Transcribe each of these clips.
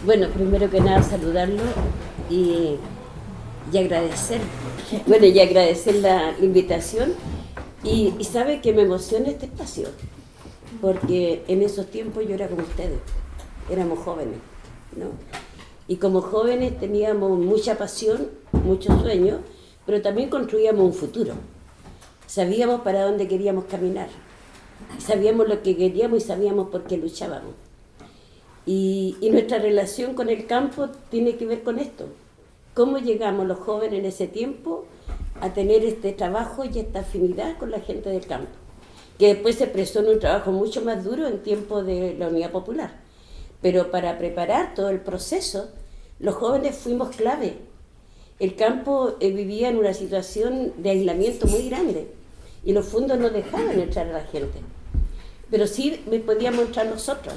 Bueno, primero que nada saludarlo y agradecer, bueno, y agradecer la invitación y sabe que me emociona este espacio, porque en esos tiempos yo era como ustedes, éramos jóvenes, ¿no? Y como jóvenes teníamos mucha pasión, muchos sueños, pero también construíamos un futuro. Sabíamos para dónde queríamos caminar, sabíamos lo que queríamos y sabíamos por qué luchábamos. Y nuestra relación con el campo tiene que ver con esto. ¿Cómo llegamos los jóvenes en ese tiempo a tener este trabajo y esta afinidad con la gente del campo? Que después se expresó en un trabajo mucho más duro en tiempos de la Unidad Popular. Pero para preparar todo el proceso, los jóvenes fuimos clave. El campo vivía en una situación de aislamiento muy grande y los fondos no dejaban entrar a la gente. Pero sí podíamos entrar nosotros,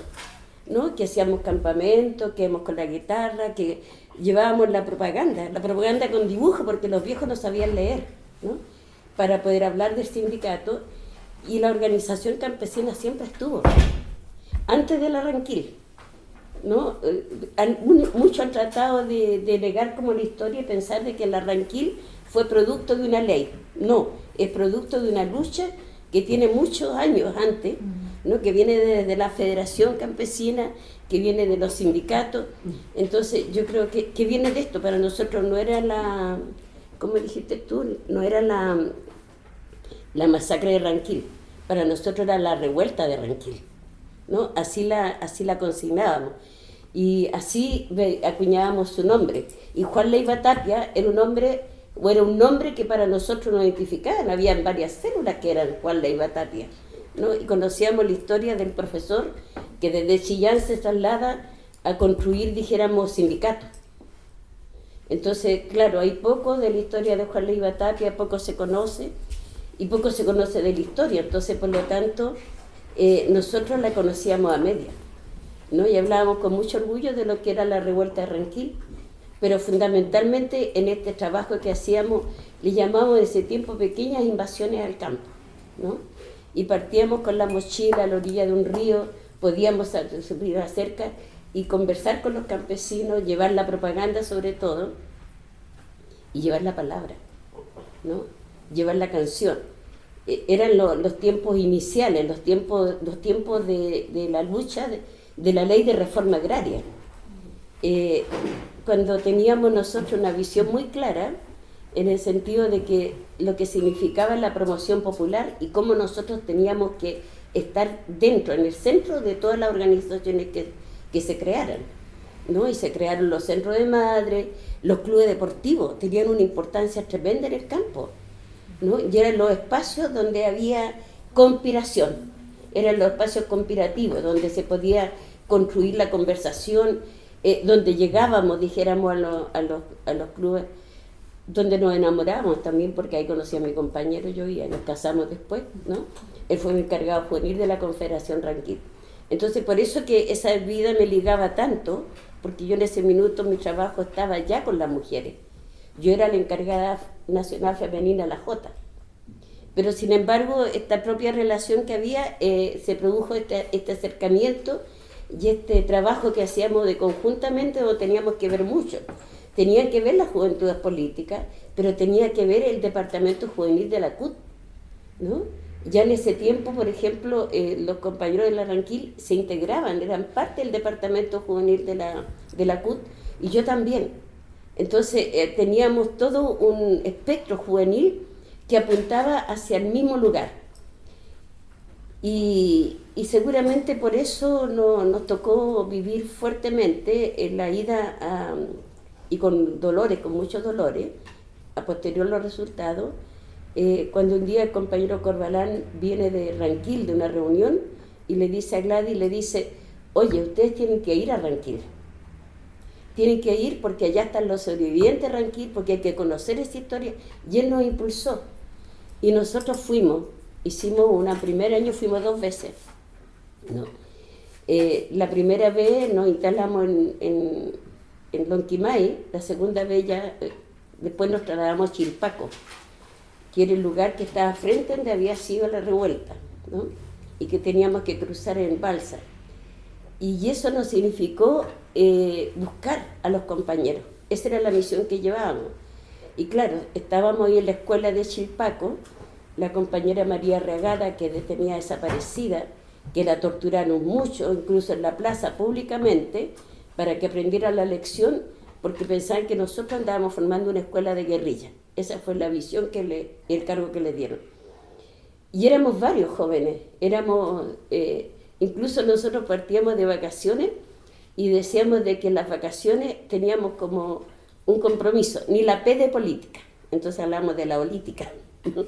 ¿no? Que hacíamos campamentos, que íbamos con la guitarra, que llevábamos la propaganda con dibujo, porque los viejos no sabían leer, ¿no? Para poder hablar del sindicato, y la organización campesina siempre estuvo, antes del Arranquil, ¿no? Muchos han tratado de negar como la historia y pensar de que el Arranquil fue producto de una ley. No, es producto de una lucha que tiene muchos años antes, ¿no? Que viene desde la Federación Campesina, que viene de los sindicatos. Entonces yo creo que viene de esto. Para nosotros no era la, ¿cómo dijiste tú? No era la masacre de Ranquil, para nosotros era la revuelta de Ranquil, ¿no? Así la consignábamos y así acuñábamos su nombre. Y Juan Leiva Tapia era un nombre que para nosotros nos identificaban. Habían varias células que eran Juan Leiva Tapia, ¿no? Y conocíamos la historia del profesor que desde Chillán se traslada a construir, dijéramos, sindicatos. Entonces, claro, hay poco de la historia de Juan Leiva Tapia, poco se conoce y poco se conoce de la historia. Entonces, por lo tanto, nosotros la conocíamos a media, ¿no? Y hablábamos con mucho orgullo de lo que era la revuelta de Ranquil, pero fundamentalmente en este trabajo que hacíamos, le llamamos en ese tiempo pequeñas invasiones al campo, ¿no? Y partíamos con la mochila a la orilla de un río, podíamos subir a cerca y conversar con los campesinos, llevar la propaganda sobre todo, y llevar la palabra, ¿no? Llevar la canción. Eran los tiempos iniciales, los tiempos de la lucha de la ley de reforma agraria. Cuando teníamos nosotros una visión muy clara, en el sentido de que lo que significaba la promoción popular y cómo nosotros teníamos que estar dentro, en el centro de todas las organizaciones que se crearan, ¿no? Y se crearon los centros de madres, los clubes deportivos, tenían una importancia tremenda en el campo, ¿no? Y eran los espacios donde había conspiración, eran los espacios conspirativos, donde se podía construir la conversación, donde llegábamos, dijéramos, a los clubes, donde nos enamoramos también, porque ahí conocí a mi compañero, yo y nos casamos después, ¿no? Él fue mi encargado juvenil de la Confederación Ranquil. Entonces, por eso que esa vida me ligaba tanto, porque yo en ese minuto mi trabajo estaba ya con las mujeres. Yo era la encargada nacional femenina, la J. Pero sin embargo, esta propia relación que había, se produjo este acercamiento y este trabajo que hacíamos de conjuntamente, donde teníamos que ver mucho. Tenían que ver las juventudes políticas, pero tenía que ver el departamento juvenil de la CUT, ¿no? Ya en ese tiempo, por ejemplo, los compañeros de la Ranquil se integraban, eran parte del departamento juvenil de la CUT, y yo también. Entonces teníamos todo un espectro juvenil que apuntaba hacia el mismo lugar. Y seguramente por eso nos tocó vivir fuertemente en la ida y con dolores, con muchos dolores, a posterior los resultados, cuando un día el compañero Corbalán viene de Ranquil, de una reunión, y le dice a Gladys, le dice, oye, ustedes tienen que ir a Ranquil. Tienen que ir porque allá están los sobrevivientes de Ranquil, porque hay que conocer esa historia. Y él nos impulsó. Y nosotros fuimos, hicimos primer año, fuimos 2 veces. ¿No? La primera vez nos instalamos en Lonquimay, la segunda vez ya, después nos trasladamos a Chilpaco, que era el lugar que estaba frente donde había sido la revuelta, ¿no? Y que teníamos que cruzar en balsa. Y eso nos significó buscar a los compañeros. Esa era la misión que llevábamos. Y claro, estábamos ahí en la escuela de Chilpaco, la compañera María Reagada, que tenía desaparecida, que la torturaron mucho, incluso en la plaza públicamente, para que aprendiera la lección, porque pensaban que nosotros andábamos formando una escuela de guerrilla. Esa fue la visión, el cargo que le dieron. Y éramos varios jóvenes, incluso nosotros partíamos de vacaciones y decíamos de que en las vacaciones teníamos como un compromiso, ni la P de política, entonces hablamos de la política, ¿no?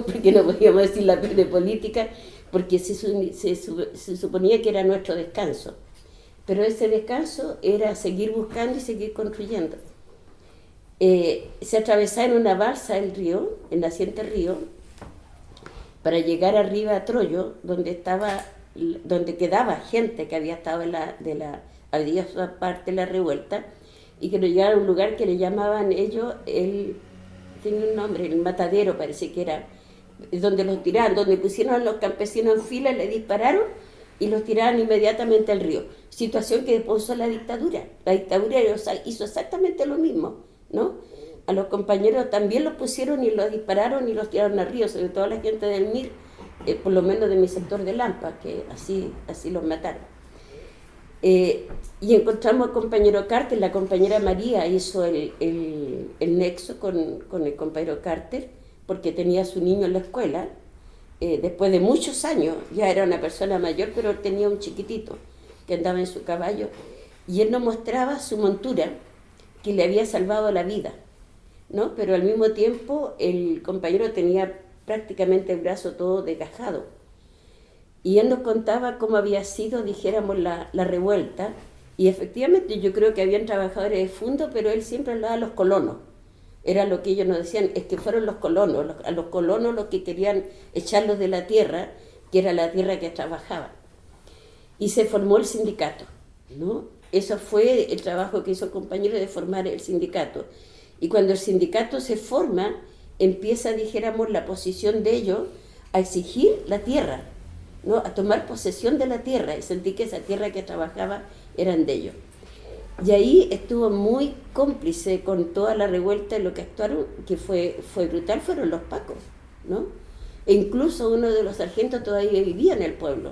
Porque no podíamos decir la P de política, porque se suponía que era nuestro descanso, pero ese descanso era seguir buscando y seguir construyendo. Se atravesaba en una balsa el río, el naciente río, para llegar arriba a Troyo, donde quedaba gente que había estado había parte de la revuelta, y que nos llegaron a un lugar que le llamaban ellos, tiene un nombre, el matadero parece que era, donde los tiraron, donde pusieron a los campesinos en fila, le dispararon y los tiraron inmediatamente al río. Situación que después usó la dictadura. La dictadura hizo exactamente lo mismo, ¿no? A los compañeros también los pusieron y los dispararon y los tiraron al río, sobre todo a la gente del MIR, por lo menos de mi sector de Lampa, que así los mataron. Y encontramos al compañero Carter, la compañera María hizo el nexo con el compañero Carter, porque tenía a su niño en la escuela, después de muchos años, ya era una persona mayor, pero tenía un chiquitito que andaba en su caballo, y él nos mostraba su montura, que le había salvado la vida, ¿no? Pero al mismo tiempo el compañero tenía prácticamente el brazo todo desgajado. Y él nos contaba cómo había sido, dijéramos, la revuelta, y efectivamente yo creo que habían trabajadores de fondo, pero él siempre hablaba de los colonos. Era lo que ellos nos decían, es que fueron los colonos, a los colonos los que querían echarlos de la tierra, que era la tierra que trabajaban. Y se formó el sindicato, ¿no? Eso fue el trabajo que hizo el compañero de formar el sindicato. Y cuando el sindicato se forma, empieza, dijéramos, la posición de ellos a exigir la tierra, ¿no? A tomar posesión de la tierra y sentir que esa tierra que trabajaba eran de ellos. Y ahí estuvo muy cómplice con toda la revuelta, y lo que actuaron, que fue brutal, fueron los pacos, ¿no? E incluso uno de los sargentos todavía vivía en el pueblo.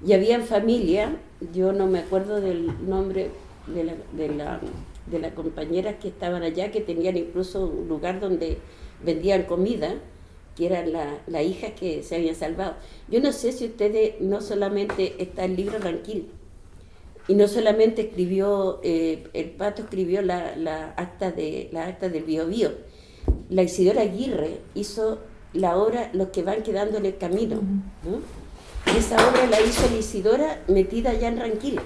Y habían familia, yo no me acuerdo del nombre de las compañeras que estaban allá, que tenían incluso un lugar donde vendían comida, que eran las hijas que se habían salvado. Yo no sé si ustedes, no solamente está el libro Ranquil, y no solamente escribió, el Pato escribió la acta del Biobío. La Isidora Aguirre hizo la obra Los que van quedando en el camino, ¿no? Y esa obra la hizo la Isidora metida allá en Ranquil.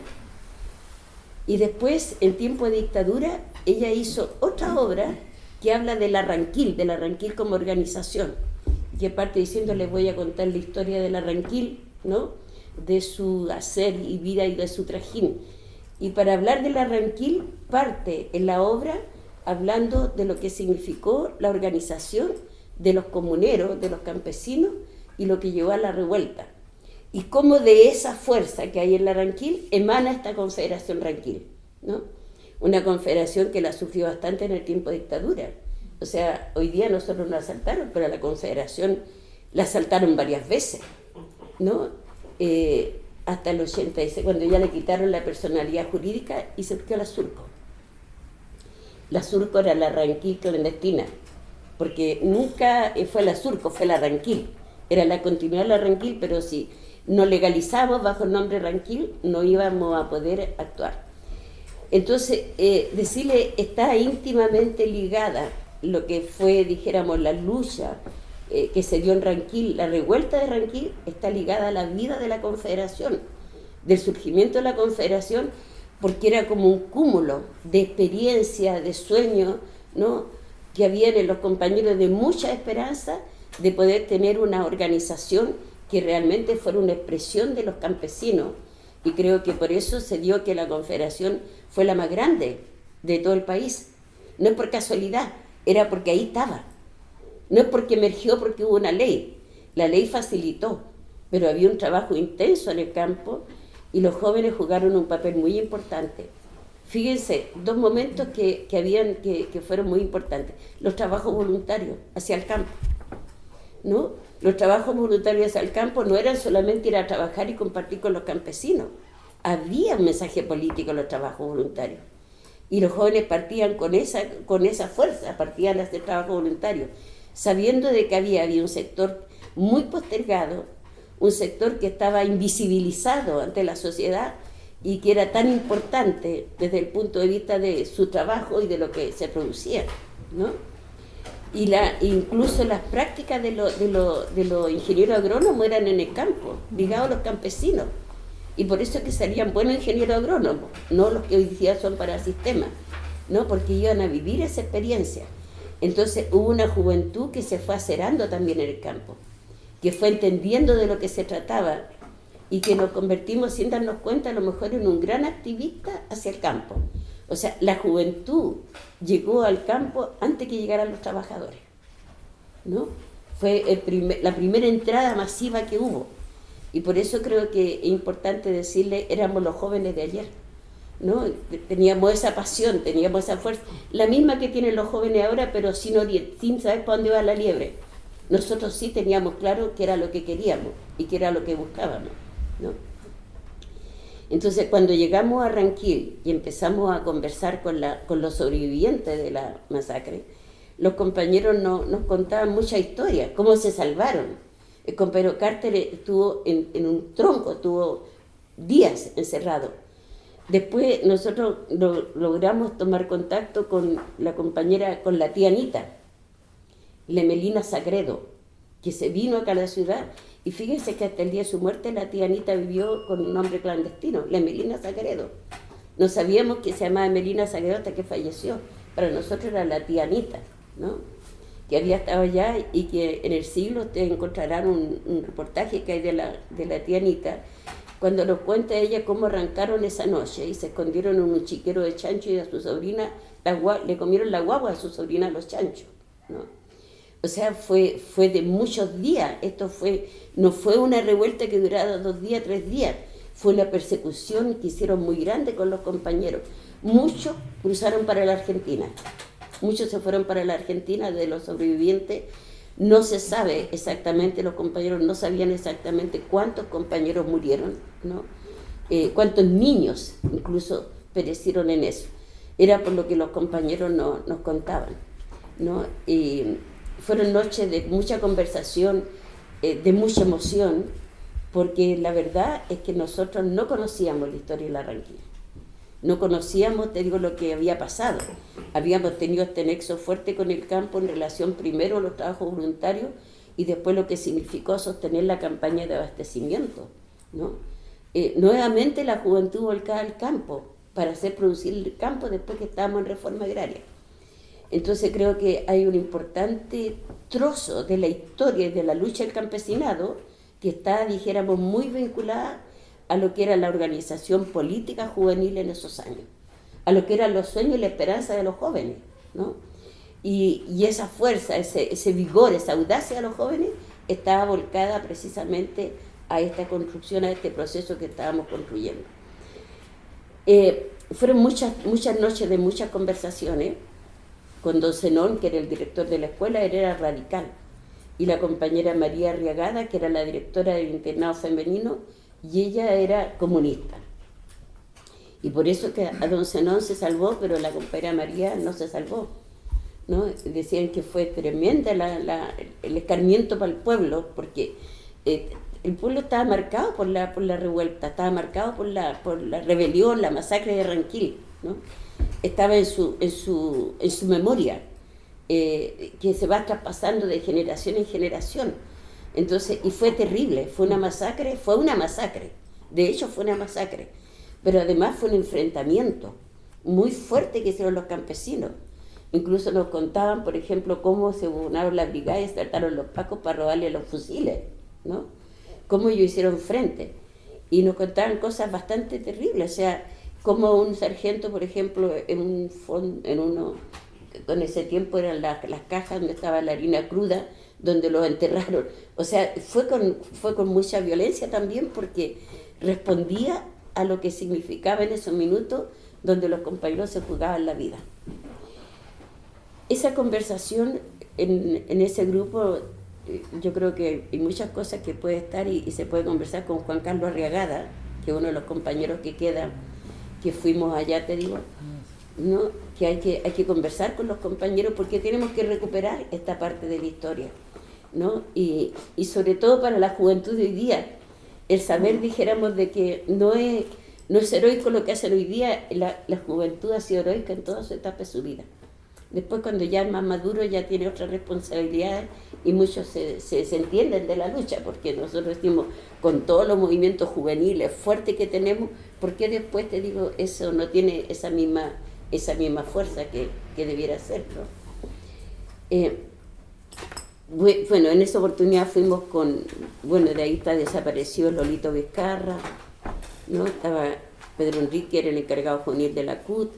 Y después, en tiempo de dictadura, ella hizo otra obra que habla de la Ranquil como organización, que parte diciendo, les voy a contar la historia de la Ranquil, ¿no? De su hacer y vida y de su trajín. Y para hablar de la Ranquil, parte en la obra hablando de lo que significó la organización de los comuneros, de los campesinos, y lo que llevó a la revuelta. Y cómo de esa fuerza que hay en la Ranquil emana esta Confederación Ranquil, ¿no? Una confederación que la sufrió bastante en el tiempo de dictadura. O sea, hoy día nosotros nos asaltaron, pero a la Confederación la asaltaron varias veces, ¿no? Hasta el 86, cuando ya le quitaron la personalidad jurídica y se surgió la Surco. La Surco era la Ranquil clandestina, porque nunca fue la Surco, fue la Ranquil. Era la continuidad de la Ranquil, pero si nos legalizamos bajo el nombre Ranquil, no íbamos a poder actuar. Entonces, decirle, está íntimamente ligada lo que fue, dijéramos, la lucha que se dio en Ranquil, la revuelta de Ranquil, está ligada a la vida de la Confederación, del surgimiento de la Confederación, porque era como un cúmulo de experiencia, de sueños, ¿no?, que habían en los compañeros, de mucha esperanza de poder tener una organización que realmente fuera una expresión de los campesinos. Y creo que por eso se dio que la Confederación fue la más grande de todo el país. No es por casualidad, era porque ahí estaba. No es porque emergió porque hubo una ley. La ley facilitó, pero había un trabajo intenso en el campo y los jóvenes jugaron un papel muy importante. Fíjense, dos momentos que fueron muy importantes. Los trabajos voluntarios hacia el campo, ¿no? Los trabajos voluntarios hacia el campo no eran solamente ir a trabajar y compartir con los campesinos. Había un mensaje político en los trabajos voluntarios. Y los jóvenes partían con esa fuerza, partían a hacer trabajo voluntario, sabiendo de que había un sector muy postergado, un sector que estaba invisibilizado ante la sociedad y que era tan importante desde el punto de vista de su trabajo y de lo que se producía, ¿no? Y incluso las prácticas de los ingenieros agrónomos eran en el campo, ligados a los campesinos. Y por eso es que salían buenos ingenieros agrónomos, no los que hoy día son para sistemas, ¿no? Porque iban a vivir esa experiencia. Entonces hubo una juventud que se fue acerando también en el campo, que fue entendiendo de lo que se trataba y que nos convertimos, sin darnos cuenta, a lo mejor en un gran activista hacia el campo. O sea, la juventud llegó al campo antes que llegaran los trabajadores, ¿no? Fue la primera entrada masiva que hubo. Y por eso creo que es importante decirle, éramos los jóvenes de ayer, ¿no? Teníamos esa pasión, teníamos esa fuerza, la misma que tienen los jóvenes ahora, pero sin saber para dónde va la liebre. Nosotros sí teníamos claro que era lo que queríamos y que era lo que buscábamos, ¿no? Entonces, cuando llegamos a Ranquil y empezamos a conversar con los sobrevivientes de la masacre, los compañeros nos contaban muchas historias, cómo se salvaron. El compañero Carter estuvo en un tronco, estuvo días encerrado. Después nosotros logramos tomar contacto con la tía Anita, Lemelina Sagredo, que se vino acá a la ciudad. Y fíjense que hasta el día de su muerte la tía Anita vivió con un nombre clandestino, Lemelina Sagredo. No sabíamos que se llamaba Lemelina Sagredo hasta que falleció. Para nosotros era la tía Anita, ¿no?, que había estado allá, y que en el siglo ustedes encontrarán un reportaje que hay de la tía Anita, cuando nos cuenta ella cómo arrancaron esa noche y se escondieron en un chiquero de chancho, y a su sobrina le comieron la guagua a su sobrina los chanchos, ¿no? O sea, fue de muchos días. No fue una revuelta que durara 2 días, 3 días. Fue una persecución que hicieron muy grande con los compañeros. Muchos cruzaron para la Argentina. Muchos se fueron para la Argentina de los sobrevivientes. No se sabe exactamente, los compañeros no sabían exactamente cuántos compañeros murieron, ¿no? Cuántos niños incluso perecieron en eso. Era por lo que los compañeros nos contaban, ¿no? Y fueron noches de mucha conversación, de mucha emoción, porque la verdad es que nosotros no conocíamos la historia de la Ranquilla. No conocíamos, te digo, lo que había pasado. Habíamos tenido este nexo fuerte con el campo en relación primero a los trabajos voluntarios y después lo que significó sostener la campaña de abastecimiento, ¿no? Nuevamente la juventud volcada al campo para hacer producir el campo después que estábamos en reforma agraria. Entonces creo que hay un importante trozo de la historia y de la lucha del campesinado que está, dijéramos, muy vinculada a lo que era la organización política juvenil en esos años, a lo que eran los sueños y la esperanza de los jóvenes, ¿no? Y esa fuerza, ese vigor, esa audacia de los jóvenes estaba volcada precisamente a esta construcción, a este proceso que estábamos construyendo. Fueron muchas noches de muchas conversaciones con don Zenón, que era el director de la escuela. Él era radical, y la compañera María Arriagada, que era la directora del internado femenino, y ella era comunista. Y por eso que a don Zenón se salvó, pero la compañera María no se salvó, ¿no? Decían que fue tremenda el escarmiento para el pueblo, porque el pueblo estaba marcado por la revuelta, estaba marcado por la rebelión, la masacre de Ranquil, ¿no? Estaba en su memoria. que se va traspasando de generación en generación. Entonces, y fue terrible, fue una masacre, de hecho fue una masacre, pero además fue un enfrentamiento muy fuerte que hicieron los campesinos. Incluso nos contaban, por ejemplo, cómo se burlaron las brigadas y trataron los pacos para robarle los fusiles, ¿no? Cómo ellos hicieron frente. Y nos contaban cosas bastante terribles, o sea, como un sargento, por ejemplo, en uno, con ese tiempo eran las cajas donde estaba la harina cruda, donde los enterraron. O sea, fue con mucha violencia también, porque respondía a lo que significaba en esos minutos donde los compañeros se jugaban la vida. Esa conversación en ese grupo, yo creo que hay muchas cosas que puede estar y se puede conversar con Juan Carlos Arriagada, que es uno de los compañeros que queda, que fuimos allá, te digo, ¿no? Que hay que conversar con los compañeros porque tenemos que recuperar esta parte de la historia, ¿no? Y sobre todo para la juventud de hoy día, el saber, dijéramos, de que no es heroico lo que hacen hoy día, la juventud ha sido heroica en toda su etapa de su vida. Después, cuando ya es más maduro, ya tiene otras responsabilidades y muchos se entienden de la lucha, porque nosotros decimos, con todos los movimientos juveniles fuertes que tenemos, ¿por qué después, te digo, eso no tiene esa misma fuerza que debiera ser, ¿no? Bueno, en esa oportunidad fuimos de ahí está desaparecido Lolito Vizcarra, ¿no? Estaba Pedro Enrique, era el encargado juvenil de la CUT,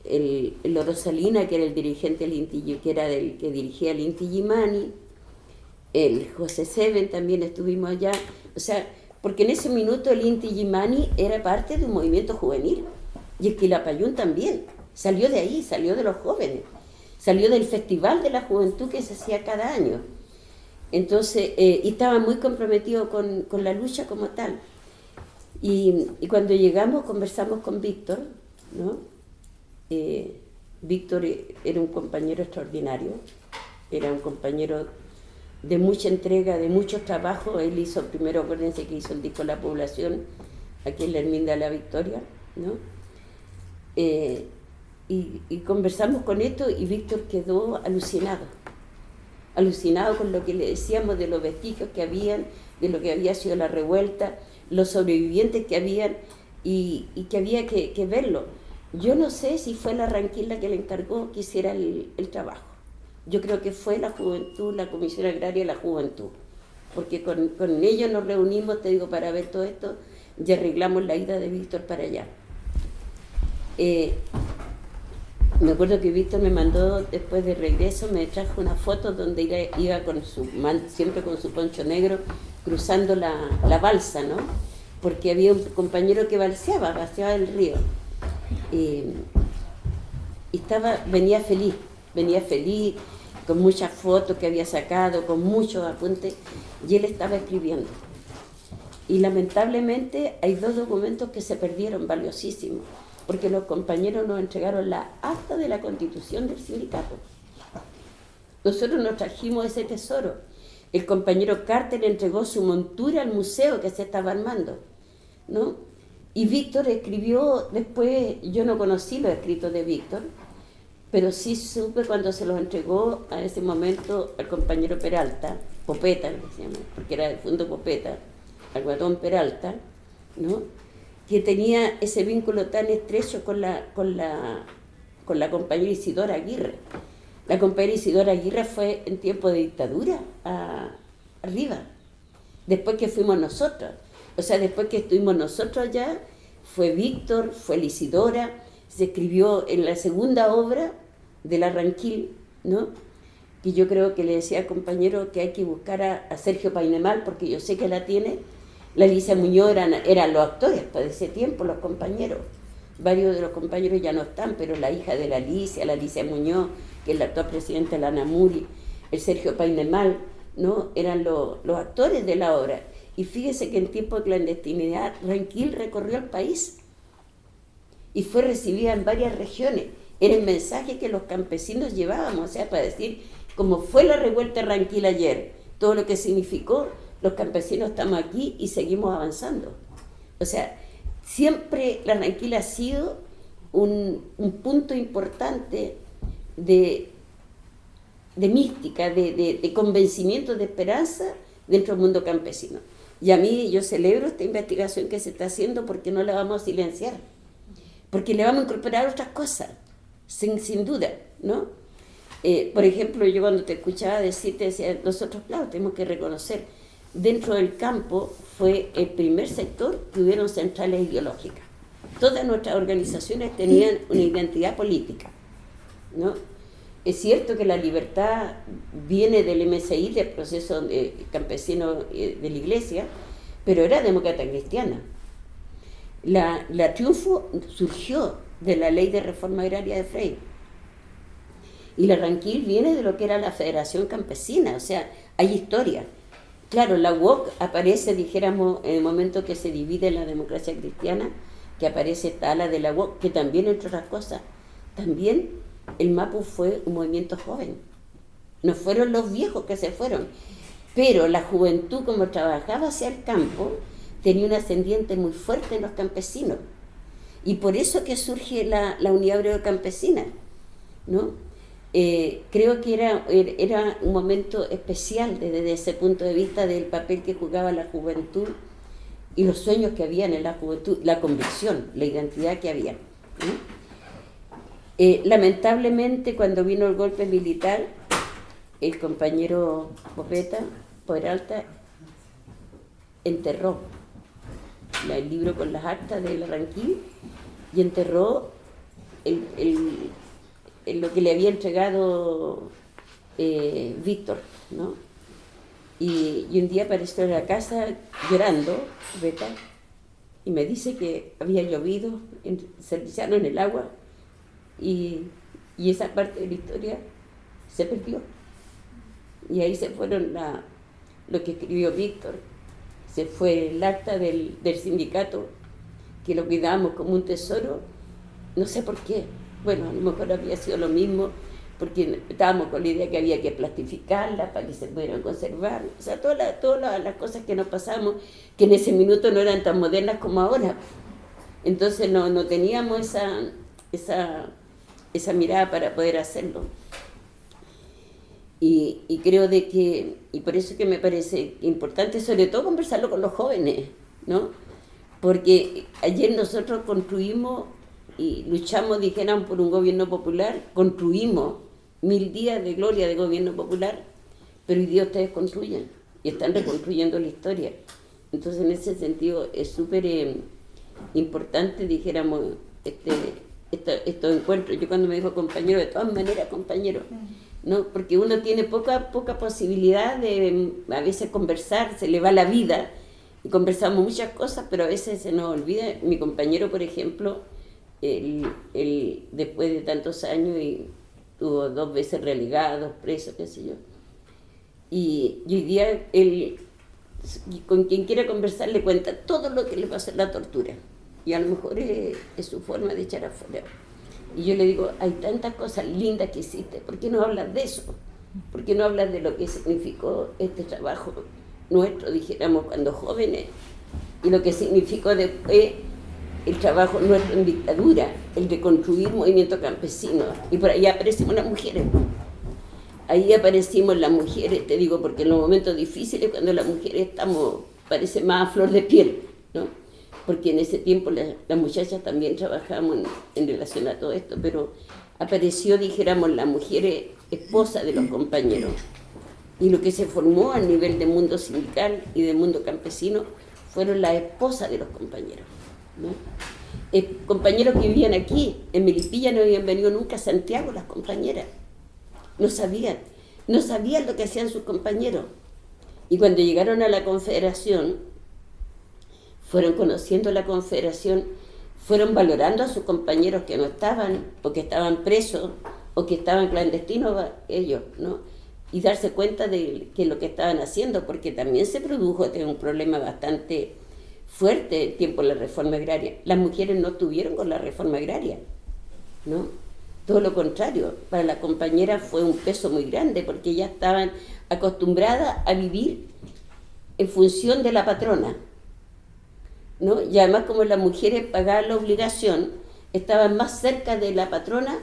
el Loro Salina, que era el dirigente del Inti, que era del que dirigía el Inti Illimani, el José Seven también estuvimos allá, o sea, porque en ese minuto el Inti Illimani era parte de un movimiento juvenil, y el Quilapayún también, salió de ahí, salió de los jóvenes, salió del Festival de la Juventud que se hacía cada año. Entonces, y estaba muy comprometido con la lucha como tal. Y cuando llegamos conversamos con Víctor, ¿no? Víctor era un compañero extraordinario, era un compañero de mucha entrega, de muchos trabajos. Él hizo, primero acuérdense que hizo el disco La Población, aquí en la Herminda de la Victoria, ¿no? Y conversamos con esto y Víctor quedó alucinado con lo que le decíamos de los vestigios que habían, de lo que había sido la revuelta, los sobrevivientes que habían y que había que verlo. Yo no sé si fue la Ranquil que le encargó que hiciera el trabajo. Yo creo que fue la juventud, la Comisión Agraria de la Juventud, porque con ellos nos reunimos, te digo, para ver todo esto y arreglamos la ida de Víctor para allá. Me acuerdo que Víctor me mandó, después de regreso, me trajo una foto donde iba siempre con su poncho negro, cruzando la balsa, ¿no? Porque había un compañero que balseaba el río. Y venía feliz, con muchas fotos que había sacado, con muchos apuntes, y él estaba escribiendo. Y lamentablemente hay 2 documentos que se perdieron, valiosísimos, porque los compañeros nos entregaron la acta de la constitución del sindicato. Nosotros nos trajimos ese tesoro. El compañero Carter entregó su montura al museo que se estaba armando, ¿no? Y Víctor escribió después, yo no conocí los escritos de Víctor, pero sí supe cuando se los entregó a ese momento al compañero Peralta, Popeta, porque era del Fondo Popeta, al guatón Peralta, ¿no? Que tenía ese vínculo tan estrecho con la compañera Isidora Aguirre. La compañera Isidora Aguirre fue en tiempo de dictadura arriba, después que fuimos nosotros. O sea, después que estuvimos nosotros allá, fue Víctor, fue Isidora, se escribió en la segunda obra de la Ranquil, ¿no? Que yo creo que le decía al compañero que hay que buscar a Sergio Painemal, porque yo sé que la tiene. La Alicia Muñoz eran los actores para ese tiempo, los compañeros. Varios de los compañeros ya no están, pero la hija de la Alicia Muñoz, que es la actual presidenta de la Namuri, el Sergio Painemal, ¿no? Eran los actores de la obra. Y fíjese que en tiempo de clandestinidad, Ranquil recorrió el país y fue recibida en varias regiones. Era el mensaje que los campesinos llevábamos, o sea, para decir, como fue la revuelta de Ranquil ayer, todo lo que significó, los campesinos estamos aquí y seguimos avanzando. O sea, siempre la Ranquil ha sido un punto importante de de mística, de convencimiento, de esperanza dentro del mundo campesino. Y a mí yo celebro esta investigación que se está haciendo porque no la vamos a silenciar, porque le vamos a incorporar otras cosas, sin duda, ¿no? Por ejemplo, yo cuando te escuchaba decirte, decía, nosotros, claro, tenemos que reconocer, dentro del campo fue el primer sector que hubieron centrales ideológicas. Todas nuestras organizaciones tenían una identidad política, ¿no? Es cierto que la libertad viene del MSI, del proceso campesino de la iglesia, pero era demócrata cristiana. La Triunfo surgió de la ley de reforma agraria de Freire. Y la Ranquil viene de lo que era la Federación Campesina, o sea, hay historia. Claro, la UOC aparece, dijéramos, en el momento que se divide la democracia cristiana, que aparece esta ala de la UOC, que también, entre otras cosas, también el MAPU fue un movimiento joven. No fueron los viejos que se fueron, pero la juventud, como trabajaba hacia el campo, tenía un ascendiente muy fuerte en los campesinos. Y por eso que surge la Unidad Obrera Campesina, ¿no? Creo que era un momento especial desde ese punto de vista del papel que jugaba la juventud y los sueños que habían en la juventud, la convicción, la identidad que había, ¿no? Lamentablemente, cuando vino el golpe militar, el compañero Popeta, Peralta, enterró el libro con las actas de la Ranquil y enterró lo que le había entregado Víctor, ¿no? Y un día apareció en la casa llorando, Popeta, y me dice que había llovido, se echaron el agua, y esa parte de la historia se perdió. Y ahí se fueron lo que escribió Víctor, se fue el acta del sindicato, que lo cuidábamos como un tesoro, no sé por qué. Bueno, a lo mejor había sido lo mismo, porque estábamos con la idea que había que plastificarla para que se pudieran conservar. O sea, todas las cosas que nos pasamos, que en ese minuto no eran tan modernas como ahora. Entonces no teníamos esa mirada para poder hacerlo. Y creo de que, y por eso que me parece importante, sobre todo, conversarlo con los jóvenes, ¿no? Porque ayer nosotros construimos y luchamos, dijeran, por un gobierno popular, construimos 1000 días de gloria de gobierno popular, pero hoy día ustedes construyen y están reconstruyendo la historia. Entonces, en ese sentido, es súper importante, dijéramos, estos encuentros. Yo cuando me dijo compañero, de todas maneras compañero, ¿no? Porque uno tiene poca posibilidad de a veces conversar, se le va la vida y conversamos muchas cosas, pero a veces se nos olvida. Mi compañero, por ejemplo, él después de tantos años y tuvo 2 veces relegados, preso, qué sé yo, y hoy día él, con quien quiera conversar, le cuenta todo lo que le pasó en la tortura, y a lo mejor es su forma de echar afuera. Y yo le digo, hay tantas cosas lindas que hiciste, ¿por qué no hablas de eso? ¿Por qué no hablas de lo que significó este trabajo nuestro, dijéramos, cuando jóvenes, y lo que significó después el trabajo nuestro en dictadura, el de construir movimiento campesino? Y por ahí aparecimos las mujeres. Ahí aparecimos las mujeres, te digo, porque en los momentos difíciles, cuando las mujeres estamos, parece más a flor de piel, ¿no? Porque en ese tiempo las muchachas también trabajábamos en relación a todo esto, pero apareció, dijéramos, la mujer esposa de los compañeros. Y lo que se formó a nivel de mundo sindical y de mundo campesino fueron las esposas de los compañeros, ¿no? Compañeros que vivían aquí, en Melipilla, no habían venido nunca a Santiago las compañeras. No sabían lo que hacían sus compañeros. Y cuando llegaron a la Confederación, fueron conociendo la Confederación, fueron valorando a sus compañeros que no estaban, o que estaban presos, o que estaban clandestinos ellos, ¿no? Y darse cuenta de que lo que estaban haciendo, porque también se produjo un problema bastante fuerte el tiempo de la reforma agraria. Las mujeres no estuvieron con la reforma agraria, ¿no? Todo lo contrario, para la compañera fue un peso muy grande, porque ya estaban acostumbradas a vivir en función de la patrona, ¿no? Y además, como las mujeres pagaban la obligación, estaban más cerca de la patrona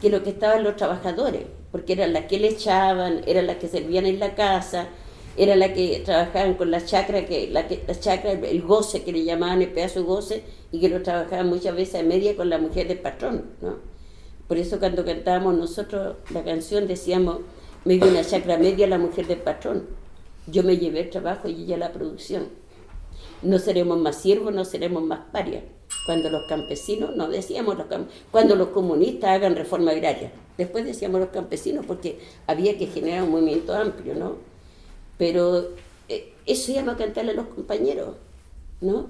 que lo que estaban los trabajadores. porque eran las que le echaban, eran las que servían en la casa, era la que trabajaban con la chacra, el goce que le llamaban, el pedazo de goce, y que lo trabajaban muchas veces a media con la mujer del patrón, ¿no? Por eso cuando cantábamos nosotros la canción decíamos, me dio una chacra media la mujer del patrón, yo me llevé el trabajo y ella la producción. No seremos más siervos, no seremos más parias. Cuando los campesinos, no decíamos cuando los comunistas hagan reforma agraria, después decíamos los campesinos porque había que generar un movimiento amplio, ¿no? Pero eso íbamos a cantarle a los compañeros, ¿no?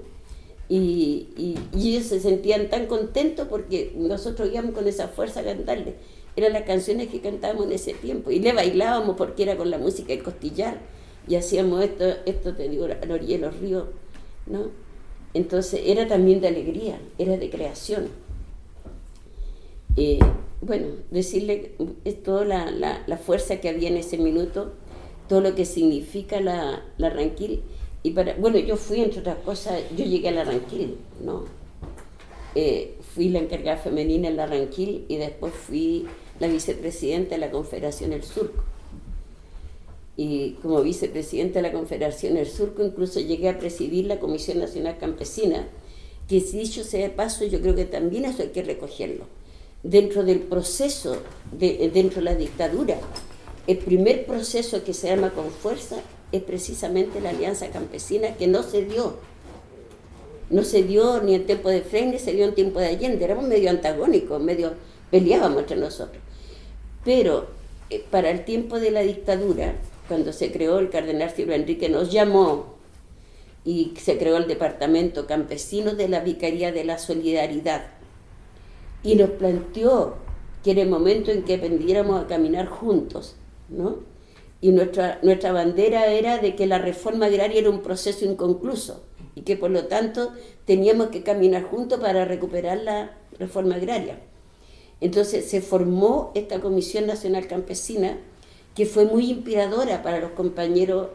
Y ellos se sentían tan contentos porque nosotros íbamos con esa fuerza a cantarle. Eran las canciones que cantábamos en ese tiempo y le bailábamos porque era con la música del costillar y hacíamos esto te digo, a la orilla de los ríos, ¿no? Entonces era también de alegría, era de creación. Bueno, decirle toda la fuerza que había en ese minuto, todo lo que significa la Ranquil. Y bueno, yo fui, entre otras cosas, yo llegué a la Ranquil, ¿no? Fui la encargada femenina en la Ranquil y después fui la vicepresidenta de la Confederación del Surco. Y como vicepresidenta de la Confederación del Surco, incluso llegué a presidir la Comisión Nacional Campesina, que dicho sea de paso, yo creo que también eso hay que recogerlo. Dentro del proceso, dentro de la dictadura, el primer proceso que se arma con fuerza es precisamente la Alianza Campesina, que no se dio ni en tiempo de Frei, ni se dio en tiempo de Allende, éramos medio antagónicos, medio peleábamos entre nosotros. Pero para el tiempo de la dictadura, cuando se creó el cardenal Silva Enrique, nos llamó y se creó el Departamento Campesino de la Vicaría de la Solidaridad y nos planteó que era el momento en que aprendiéramos a caminar juntos, ¿no? Y nuestra bandera era de que la reforma agraria era un proceso inconcluso y que por lo tanto teníamos que caminar juntos para recuperar la reforma agraria. Entonces se formó esta Comisión Nacional Campesina que fue muy inspiradora para los compañeros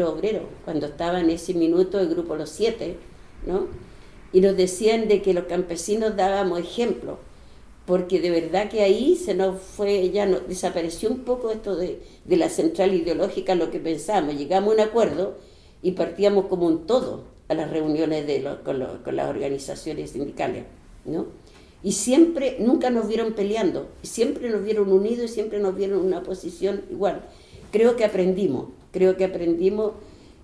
obreros, cuando estaba en ese minuto el grupo Los Siete, ¿no? Y nos decían de que los campesinos dábamos ejemplo, porque de verdad que ahí desapareció un poco esto de la central ideológica, lo que pensábamos, llegamos a un acuerdo y partíamos como un todo a las reuniones con las organizaciones sindicales, ¿no? Y siempre, nunca nos vieron peleando, siempre nos vieron unidos y siempre nos vieron en una posición igual. Creo que aprendimos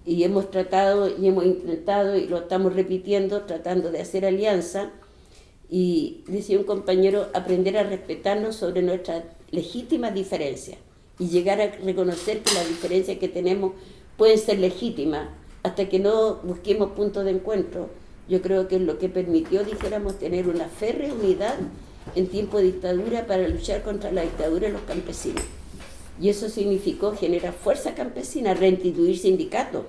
y hemos tratado y hemos intentado y lo estamos repitiendo, tratando de hacer alianza. Y decía un compañero, aprender a respetarnos sobre nuestras legítimas diferencias y llegar a reconocer que las diferencias que tenemos pueden ser legítimas hasta que no busquemos puntos de encuentro. Yo creo que es lo que permitió, dijéramos, tener una férrea unidad en tiempo de dictadura para luchar contra la dictadura de los campesinos. Y eso significó generar fuerza campesina, reinstituir sindicatos.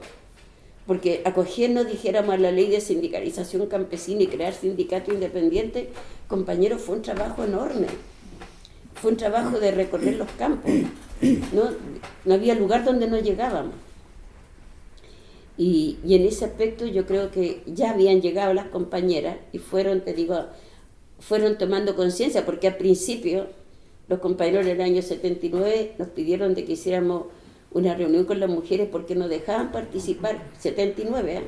Porque acogernos, dijéramos, a la ley de sindicalización campesina y crear sindicatos independientes, compañeros, fue un trabajo enorme. Fue un trabajo de recorrer los campos. No había lugar donde no llegábamos. Y en ese aspecto yo creo que ya habían llegado las compañeras y fueron tomando conciencia, porque al principio los compañeros en el año 79 nos pidieron de que hiciéramos una reunión con las mujeres porque nos dejaban participar, 79,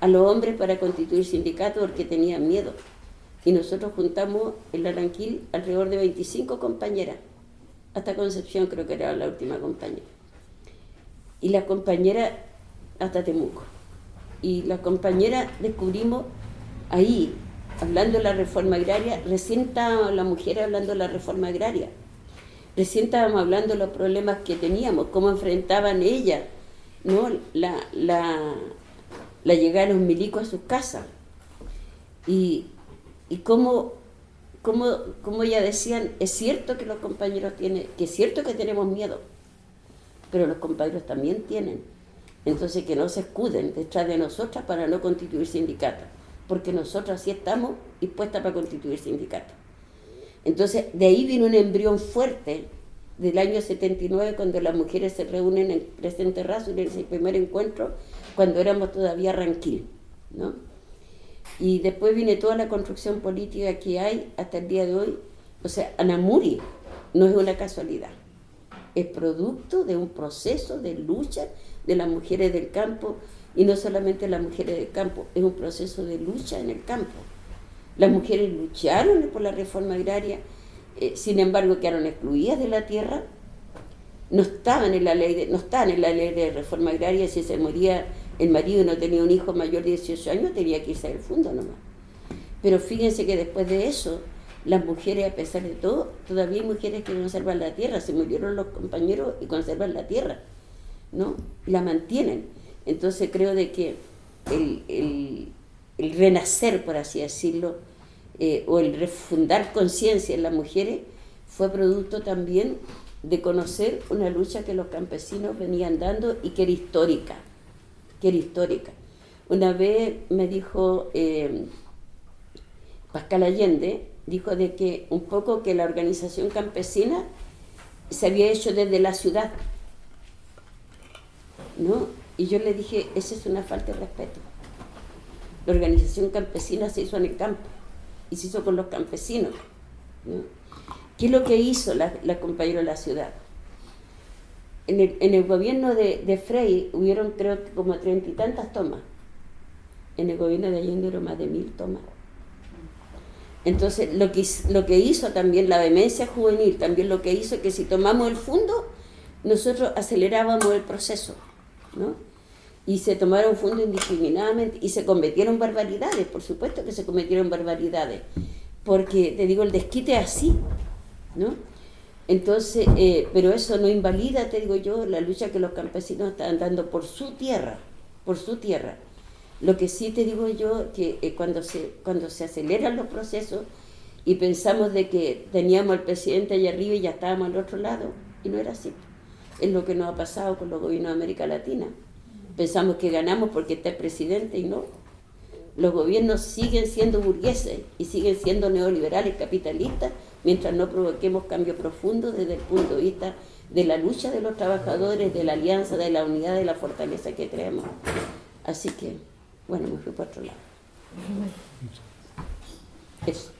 a los hombres para constituir sindicatos porque tenían miedo. Y nosotros juntamos en la Ranquil alrededor de 25 compañeras, hasta Concepción creo que era la última compañera. Y las compañeras hasta Temuco. Y las compañeras descubrimos ahí, hablando de la reforma agraria, recién estaba la mujer hablando de la reforma agraria. Recién estábamos hablando de los problemas que teníamos, cómo enfrentaban ellas, ¿no? la llegada de los milicos a sus casas. Y cómo ya decían, es cierto que los compañeros que es cierto que tenemos miedo, pero los compañeros también tienen. Entonces que no se escuden detrás de nosotras para no constituir sindicatos, porque nosotras sí estamos dispuestas para constituir sindicatos. Entonces, de ahí vino un embrión fuerte del año 79, cuando las mujeres se reúnen en Presente Razo, en ese primer encuentro, cuando éramos todavía Ranquil, ¿no? Y después viene toda la construcción política que hay hasta el día de hoy. O sea, Anamuri no es una casualidad, es producto de un proceso de lucha de las mujeres del campo, y no solamente las mujeres del campo, es un proceso de lucha en el campo. Las mujeres lucharon por la reforma agraria, sin embargo quedaron excluidas de la tierra, no estaban en la ley de reforma agraria. Si se moría el marido y no tenía un hijo mayor de 18 años, tenía que irse del fondo nomás. Pero fíjense que después de eso, las mujeres, a pesar de todo, todavía hay mujeres que conservan la tierra, se murieron los compañeros y conservan la tierra, ¿no? Y la mantienen. Entonces creo de que el renacer, por así decirlo, o el refundar conciencia en las mujeres, fue producto también de conocer una lucha que los campesinos venían dando y que era histórica, Una vez me dijo Pascal Allende, dijo de que un poco que la organización campesina se había hecho desde la ciudad, ¿no? Y yo le dije, esa es una falta de respeto. La organización campesina se hizo en el campo y se hizo con los campesinos, ¿no? ¿Qué es lo que hizo la compañera de la ciudad? En el gobierno de Frei hubieron, creo que como 30 y tantas tomas. En el gobierno de Allende hubo más de 1000 tomas. Entonces, lo que hizo también la vehemencia juvenil, también lo que hizo que si tomamos el fondo, nosotros acelerábamos el proceso, ¿no? Y se tomaron fondos indiscriminadamente y se cometieron barbaridades, por supuesto que se cometieron barbaridades, porque, te digo, el desquite es así, ¿no? Entonces, pero eso no invalida, te digo yo, la lucha que los campesinos están dando por su tierra. Lo que sí te digo yo, que cuando se aceleran los procesos y pensamos de que teníamos al presidente allá arriba y ya estábamos al otro lado, y no era así. Es lo que nos ha pasado con los gobiernos de América Latina. Pensamos que ganamos porque está el presidente y no. Los gobiernos siguen siendo burgueses y siguen siendo neoliberales, capitalistas, mientras no provoquemos cambio profundo desde el punto de vista de la lucha de los trabajadores, de la alianza, de la unidad, de la fortaleza que tenemos. Así que, bueno, me fui por otro lado. Eso.